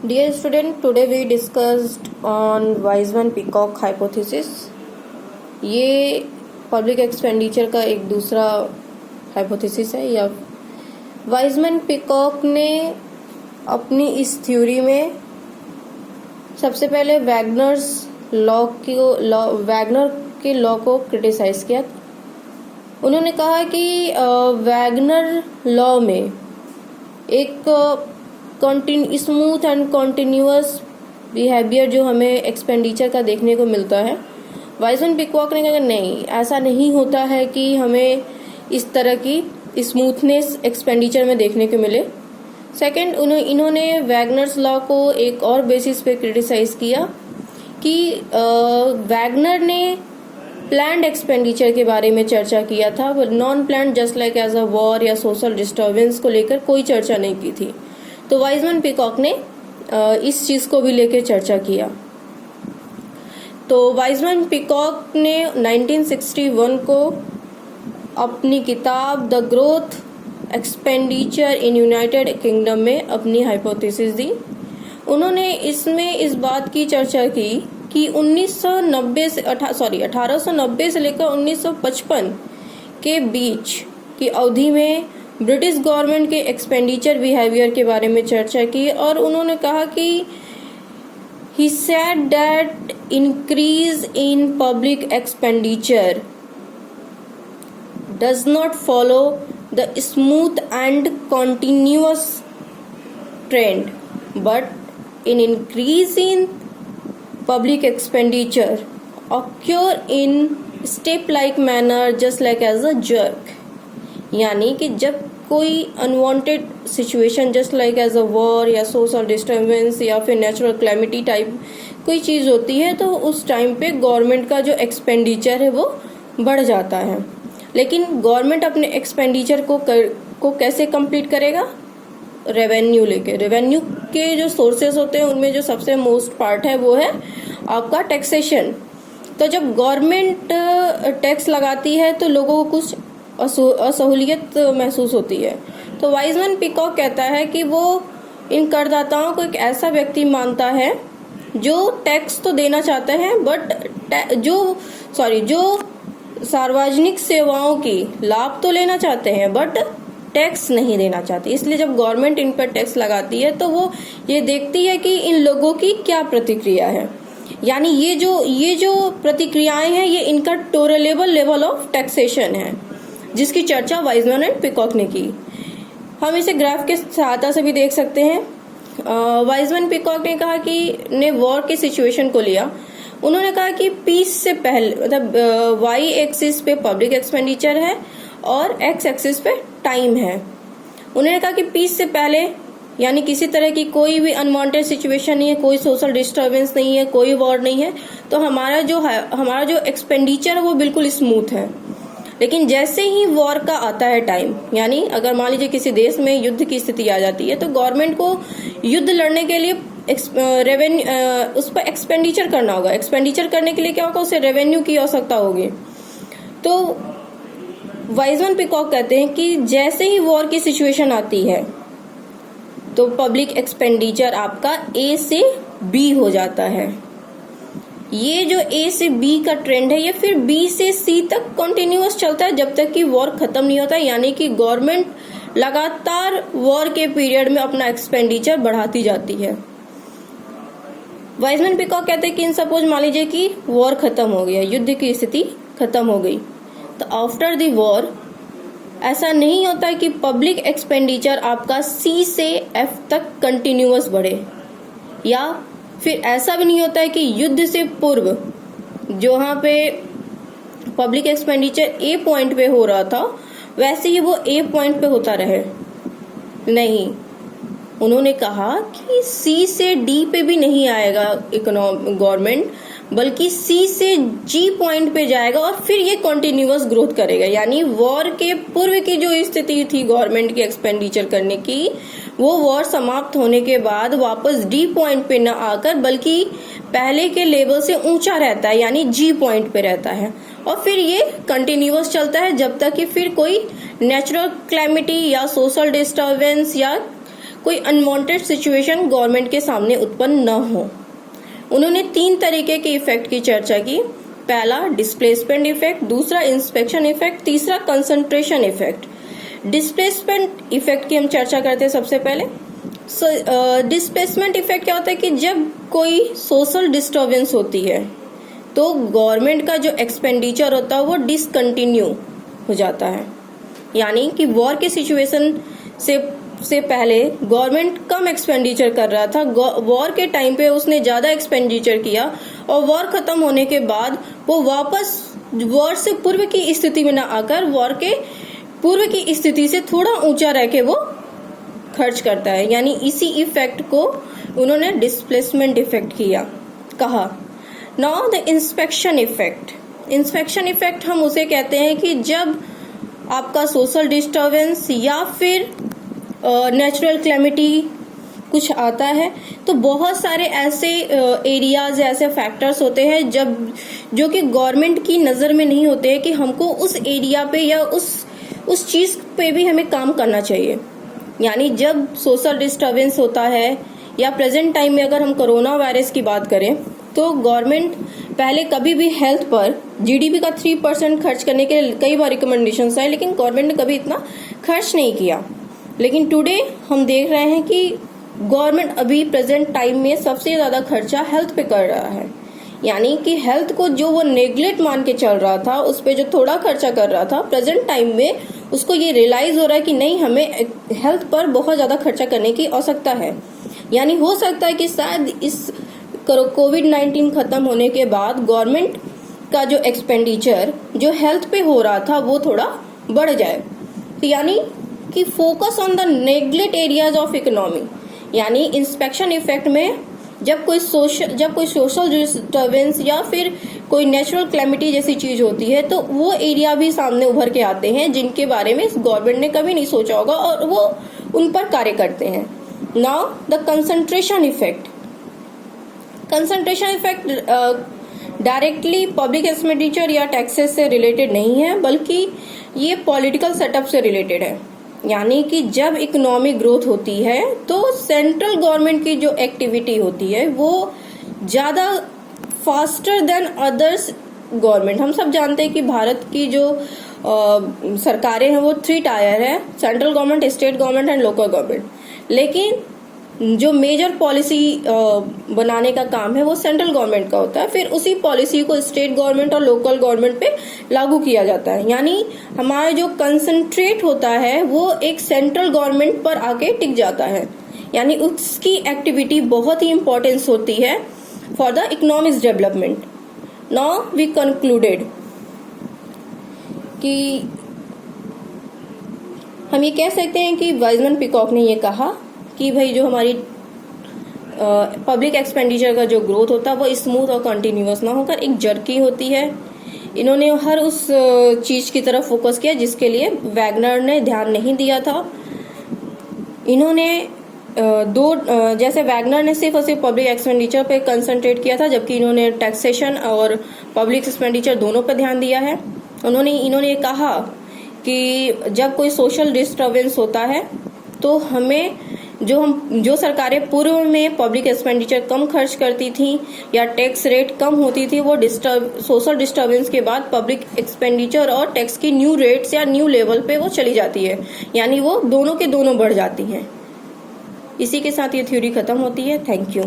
Dear student, today we discussed on Weismann-Peacock hypothesis. ये public expenditure का एक दूसरा हाइपोथेसिस है। या वाइजमैन-पिकॉक ने अपनी इस थ्योरी में सबसे पहले वैगनर के लॉ को क्रिटिसाइज किया। उन्होंने कहा कि वैगनर लॉ में एक स्मूथ एंड कॉन्टिन्यूअस बिहेवियर जो हमें एक्सपेंडिचर का देखने को मिलता है, वाइजमैन-पिकॉक ने कहा नहीं, ऐसा नहीं होता है कि हमें इस तरह की स्मूथनेस एक्सपेंडिचर में देखने को मिले। सेकंड, इन्होंने वैगनर्स लॉ को एक और बेसिस पे क्रिटिसाइज किया कि वैगनर ने प्लान्ड एक्सपेंडिचर के बारे में चर्चा किया था, non planned just like as a war या सोशल डिस्टर्बेंस को लेकर कोई चर्चा नहीं की थी। तो वाइजमैन-पिकॉक ने इस चीज को भी लेकर चर्चा किया। तो वाइजमैन-पिकॉक ने 1961 को अपनी किताब the growth expenditure in United kingdom में अपनी हाइपोथेसिस दी। उन्होंने इसमें इस बात की चर्चा की कि 1890 से लेकर 1955 के बीच की अवधि में ब्रिटिश गवर्नमेंट के एक्सपेंडिचर बिहेवियर के बारे में चर्चा की, और उन्होंने कहा कि he said that increase in public expenditure does not follow the smooth and continuous trend, but an increase in public expenditure occur in step-like manner just like as a jerk। यानी कि जब कोई unwanted situation just like as a war या social disturbance या फिर natural calamity type कोई चीज होती है, तो उस टाइम पे गवर्नमेंट का जो एक्सपेंडिचर है वो बढ़ जाता है। लेकिन गवर्नमेंट अपने एक्सपेंडिचर को कैसे कंप्लीट करेगा? रेवेन्यू लेके। रेवेन्यू के जो सोर्सेस होते हैं उनमें जो सबसे मोस्ट पार्ट है वो है आपका टैक्सेशन। तो जब गवर्नमेंट टैक्स लगाती है तो लोगों को कुछ असहूलियत महसूस होती है। तो वाइजमैन-पिकॉक कहता है कि वो इन करदाताओं को एक ऐसा व्यक्ति मानता है जो टैक्स तो देना चाहते हैं बट जो सार्वजनिक सेवाओं की लाभ तो लेना चाहते हैं बट टैक्स नहीं देना चाहती। इसलिए जब गवर्नमेंट इन पर टैक्स लगाती है तो वो ये देखती है कि इन लोगों की क्या प्रतिक्रिया है। यानी ये जो प्रतिक्रियाएं हैं ये इनका टोलरेबल लेवल ऑफ टैक्सेशन है, जिसकी चर्चा वाइजमैन एंड पिकॉक ने की। हम इसे ग्राफ के सहायता से भी देख सकते हैं। वाइजमैन-पिकॉक ने कहा कि ने वॉर के सिचुएशन को लिया। उन्होंने कहा कि पीस से पहले मतलब वाई एक्सिस पे पब्लिक एक्सपेंडिचर है और एक्स एक्सिस पे टाइम है। उन्होंने कहा कि पीस से पहले यानी किसी तरह की कोई भी अनवांटेड सिचुएशन नहीं है, कोई सोशल डिस्टर्बेंस नहीं है, कोई वॉर नहीं है, तो हमारा जो एक्सपेंडिचर है वो बिल्कुल स्मूथ है। लेकिन जैसे ही वॉर का आता है टाइम, यानी अगर मान लीजिए किसी देश में युद्ध की स्थिति आ जाती है तो गवर्नमेंट को युद्ध लड़ने के लिए उस पर एक्सपेंडिचर करना होगा। एक्सपेंडिचर करने के लिए क्या होगा? उसे रेवेन्यू की आवश्यकता होगी। तो वाइजमैन-पिकॉक कहते हैं कि जैसे ही वॉर की सिचुएशन आती है तो पब्लिक एक्सपेंडिचर आपका ए से बी हो जाता है। ये जो ए से बी का ट्रेंड है ये फिर बी से सी तक कंटिन्यूअस चलता है जब तक कि वॉर खत्म नहीं होता। यानी कि गवर्नमेंट लगातार वॉर के पीरियड में अपना एक्सपेंडिचर बढ़ाती जाती है। वाइजमैन-पिकॉक कहते हैं कि इन सपोज मान लीजिए कि वॉर खत्म हो गया, युद्ध की स्थिति खत्म हो गई, तो आफ्टर द वॉर ऐसा नहीं होता है कि पब्लिक एक्सपेंडिचर आपका सी से एफ तक कंटिन्यूअस बढ़े, या फिर ऐसा भी नहीं होता है कि युद्ध से पूर्व जहां पे पब्लिक एक्सपेंडिचर ए पॉइंट पे हो रहा था वैसे ही वो ए पॉइंट पे होता रहे। नहीं, उन्होंने कहा कि सी से डी पे भी नहीं आएगा गवर्नमेंट, बल्कि सी से जी पॉइंट पे जाएगा और फिर ये कंटिन्यूअस ग्रोथ करेगा। यानी वॉर के पूर्व की जो स्थिति थी गवर्नमेंट की एक्सपेंडिचर करने की, वो वॉर समाप्त होने के बाद वापस डी पॉइंट पे न आकर बल्कि पहले के लेवल से ऊंचा रहता है, यानी जी पॉइंट पे रहता है, और फिर ये कंटिन्यूअस चलता है जब तक कि फिर कोई नेचुरल क्लैमिटी या सोशल डिस्टर्बेंस या कोई अनवांटेड सिचुएशन गवर्नमेंट के सामने उत्पन्न न हो। उन्होंने 3 तरीके के इफेक्ट की चर्चा की। पहला डिस्प्लेसमेंट इफेक्ट, दूसरा इंस्पेक्शन इफेक्ट, तीसरा कंसंट्रेशन इफेक्ट। डिस्प्लेसमेंट इफेक्ट की हम चर्चा करते हैं सबसे पहले। डिस्प्लेसमेंट इफेक्ट क्या होता है कि जब कोई सोशल डिस्टर्बेंस होती है तो गवर्नमेंट का जो एक्सपेंडिचर होता है वो डिसकंटिन्यू हो जाता है। यानी कि वॉर के सिचुएशन से पहले गवर्नमेंट कम एक्सपेंडिचर कर रहा था, वॉर के टाइम पे उसने ज्यादा एक्सपेंडिचर किया और वॉर खत्म होने के बाद वो वापस वॉर से पूर्व की स्थिति में न आकर वॉर के पूर्व की स्थिति से थोड़ा ऊंचा रह के वो खर्च करता है। यानी इसी इफेक्ट को उन्होंने डिस्प्लेसमेंट इफेक्ट कहा। Now the inspection effect. Inspection effect हम उसे कहते हैं कि जब आपका सोशल डिस्टर्बेंस या फिर नेचुरल कैलेमिटी कुछ आता है तो बहुत सारे ऐसे एरियाज, ऐसे फैक्टर्स होते हैं जो कि गवर्नमेंट की नजर में नहीं होते हैं कि हमको उस एरिया पे या उस चीज पे भी हमें काम करना चाहिए। यानी जब सोशल डिस्टर्बेंस होता है या प्रेजेंट टाइम में अगर हम कोरोना वायरस की बात करें तो गवर्नमेंट पहले कभी भी हेल्थ पर जीडीपी का 3% खर्च करने के कई बार रिकमेंडेशंस आए, लेकिन गवर्नमेंट ने कभी इतना खर्च नहीं किया। लेकिन टुडे हम देख रहे हैं कि गवर्नमेंट अभी प्रेजेंट टाइम में सबसे ज्यादा खर्चा हेल्थ पे कर रहा है। यानी कि हेल्थ को जो वो नेग्लेक्ट मान के चल रहा था, उस पे जो थोड़ा खर्चा कर रहा था, प्रेजेंट टाइम में उसको ये रियलाइज हो रहा है कि नहीं, हमें हेल्थ पर बहुत ज्यादा खर्चा करने की आवश्यकता है। यानी हो सकता है कि शायद इस कोविड-19 खत्म होने के बाद गवर्नमेंट का जो एक्सपेंडिचर जो हेल्थ पे हो रहा था वो थोड़ा बढ़ जाए। तो यानी कि focus on the neglect areas of economy. यानी इंस्पेक्शन इफेक्ट में जब कोई सोशल डिस्टर्बेंस या फिर कोई नेचुरल कैलेमिटी जैसी चीज होती है तो वो एरिया भी सामने उभर के आते हैं जिनके बारे में गवर्नमेंट ने कभी नहीं सोचा होगा और वो उन पर कार्य करते हैं। Now the concentration effect. Concentration effect directly public expenditure या टैक्सेस से रिलेटेड नहीं है, बल्कि ये पॉलिटिकल सेटअप से रिलेटेड है। यानी कि जब इकोनॉमिक ग्रोथ होती है तो सेंट्रल गवर्नमेंट की जो एक्टिविटी होती है वो ज्यादा फास्टर देन अदर्स गवर्नमेंट। हम सब जानते हैं कि भारत की जो सरकारें हैं वो 3 टायर है, central government, state government and local government. लेकिन जो मेजर पॉलिसी बनाने का काम है वो सेंट्रल गवर्नमेंट का होता है, फिर उसी पॉलिसी को स्टेट गवर्नमेंट और लोकल गवर्नमेंट पे लागू किया जाता है। यानी हमारा जो कंसंट्रेट होता है वो एक सेंट्रल गवर्नमेंट पर आके टिक जाता है। यानी उसकी एक्टिविटी बहुत ही इंपॉर्टेंस होती है for the economic development. Now we concluded कि हम ये कह सकते हैं कि वाइजमैन पीकॉक ने ये कहा कि भाई जो हमारी पब्लिक एक्सपेंडिचर का जो ग्रोथ होता है वो स्मूथ और कंटिन्यूअस ना होकर एक जर्की होती है। इन्होंने हर उस चीज की तरफ फोकस किया जिसके लिए वैगनर ने ध्यान नहीं दिया था। इन्होंने जैसे वैगनर ने सिर्फ और सिर्फ पब्लिक एक्सपेंडिचर पे कंसंट्रेट किया था, जबकि इन्होंने टैक्सेशन और पब्लिक एक्सपेंडिचर दोनों पर ध्यान दिया है। इन्होंने कहा कि जब कोई सोशल डिस्टर्बेंस होता है तो हमें जो सरकारें पूर्व में पब्लिक एक्सपेंडिचर कम खर्च करती थी या टैक्स रेट कम होती थी, वो सोशल डिस्टर्बेंस के बाद पब्लिक एक्सपेंडिचर और टैक्स की न्यू रेट्स या न्यू लेवल पे वो चली जाती है। यानी वो दोनों के दोनों बढ़ जाती हैं। इसी के साथ ये थ्योरी खत्म होती है। Thank you.